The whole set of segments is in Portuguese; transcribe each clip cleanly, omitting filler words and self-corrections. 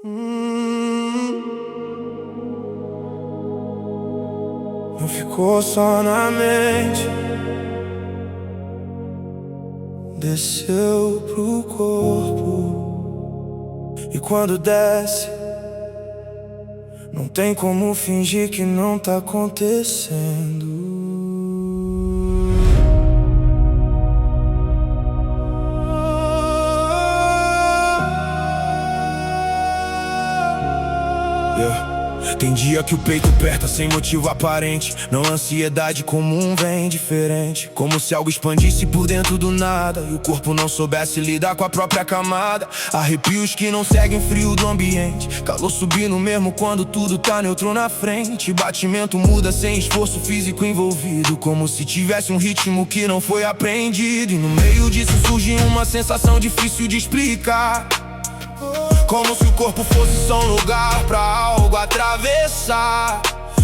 Não ficou só na mente, desceu pro corpo. E quando desce, não tem como fingir que não tá acontecendo. Tem dia que o peito aperta sem motivo aparente. Não, ansiedade comum vem diferente, como se algo expandisse por dentro do nada e o corpo não soubesse lidar com a própria camada. Arrepios que não seguem frio do ambiente, calor subindo mesmo quando tudo tá neutro na frente. Batimento muda sem esforço físico envolvido, como se tivesse um ritmo que não foi aprendido. E no meio disso surge uma sensação difícil de explicar, como se o corpo fosse só um lugar pra algo atravessar.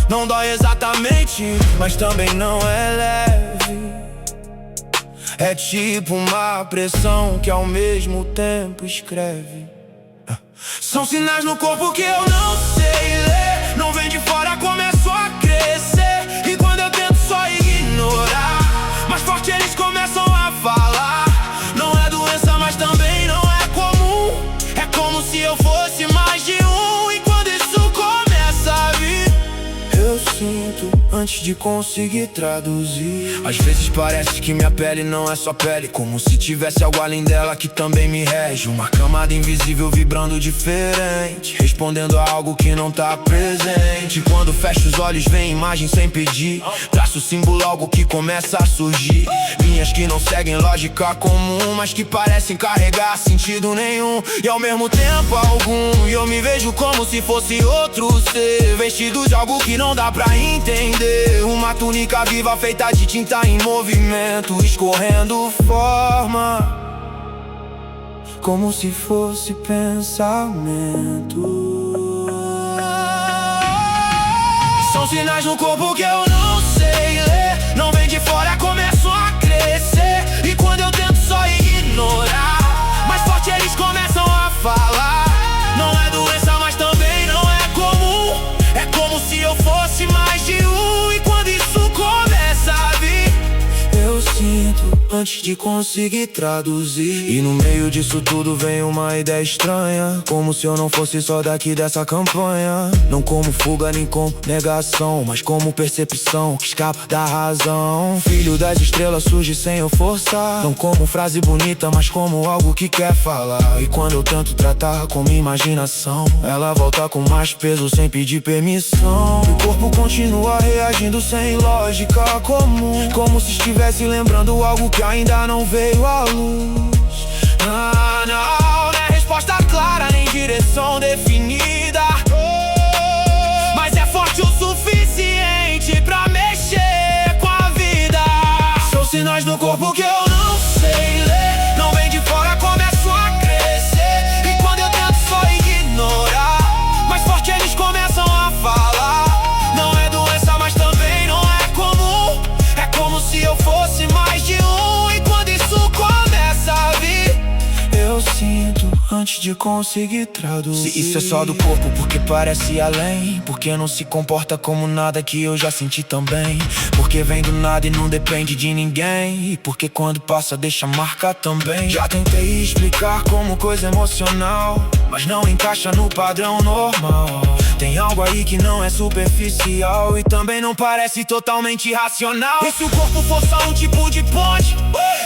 Não dói exatamente, mas também não é leve. É tipo uma pressão que ao mesmo tempo escreve. São sinais no corpo que eu não sei ler. Não vem de fora, começou a crescer. E quando eu tento só ignorar, mais forte eles começam a falar. Não é doença, mas também não é comum. É como se eu fosse mais de um. E quando isso começa a vir, eu sinto antes de conseguir traduzir. Às vezes parece que minha pele não é só pele, como se tivesse algo além dela que também me rege. Uma camada invisível vibrando diferente, respondendo a algo que não tá presente. Quando fecho os olhos vem imagem sem pedir, traço símbolo, algo que começa a surgir. Linhas que não seguem lógica comum, mas que parecem carregar sentido nenhum e ao mesmo tempo algum. E eu me vejo como se fosse outro ser, vestido de algo que não dá pra entender. Uma túnica viva feita de tinta em movimento, escorrendo forma, como se fosse pensamento. São sinais no corpo que eu não sei ler. Não vem de fora, começam a crescer. E quando eu tento só ignorar, mais forte eles começam a falar. Não é doença, mas também não é comum. É como se eu fosse mais de um. E quando isso começa a vir, eu sinto antes de conseguir traduzir. E no meio disso tudo vem uma ideia estranha, como se eu não fosse só daqui dessa campanha. Não como fuga nem como negação, mas como percepção que escapa da razão. Filho das estrelas surge sem eu forçar, não como frase bonita, mas como algo que quer falar. E quando eu tento tratar como imaginação, ela volta com mais peso sem pedir permissão. O corpo continua reagindo sem lógica comum, como se estivesse lembrando algo que ainda não veio à luz. Não é resposta clara nem direção definida, mas é forte o suficiente pra mexer com a vida. São sinais no corpo que eu não sei ler. Não vem de fora, começam a crescer. E quando eu tento só ignorar, mais forte eles começam a falar. Não é doença, mas também não é comum. É como se eu fosse mais de um. E quando isso começa a vir, eu sinto antes de conseguir traduzir. Se isso é só do corpo, porque parece além, porque não se comporta como nada que eu já senti também, porque vem do nada e não depende de ninguém, e porque quando passa deixa marca também. Já tentei explicar como coisa emocional, mas não encaixa no padrão normal. Tem algo aí que não é superficial e também não parece totalmente racional. E se o corpo for só um tipo de ponte?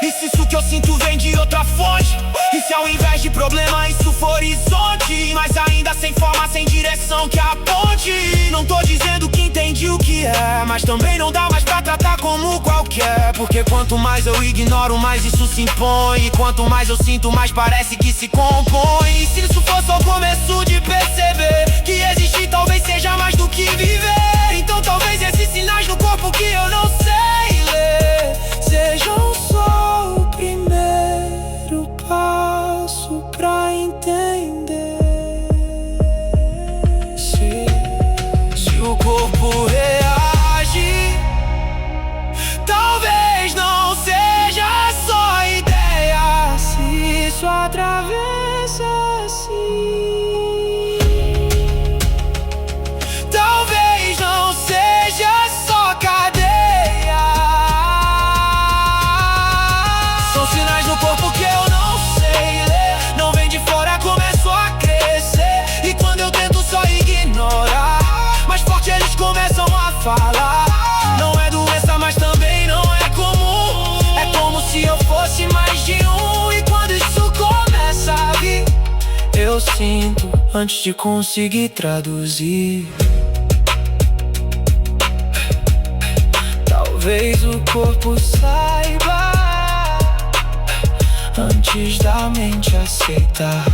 E se isso que eu sinto vem de outra fonte? E se ao invés de problema isso for horizonte, mas ainda sem forma, sem direção que aponte? Não tô dizendo que entendi o que é, mas também não dá mais pra tratar como qualquer, porque quanto mais eu ignoro, mais isso se impõe. E quanto mais eu sinto, mais parece que se compõe. E se isso for só o começo de perceber que existir talvez seja mais do que viver, então talvez esses sinais no corpo que eu não sei ler sejam só o primeiro passo pra entender. Se o corpo reage, talvez não seja só ideia. Se isso atravessa assim, sinto antes de conseguir traduzir. Talvez o corpo saiba antes da mente aceitar.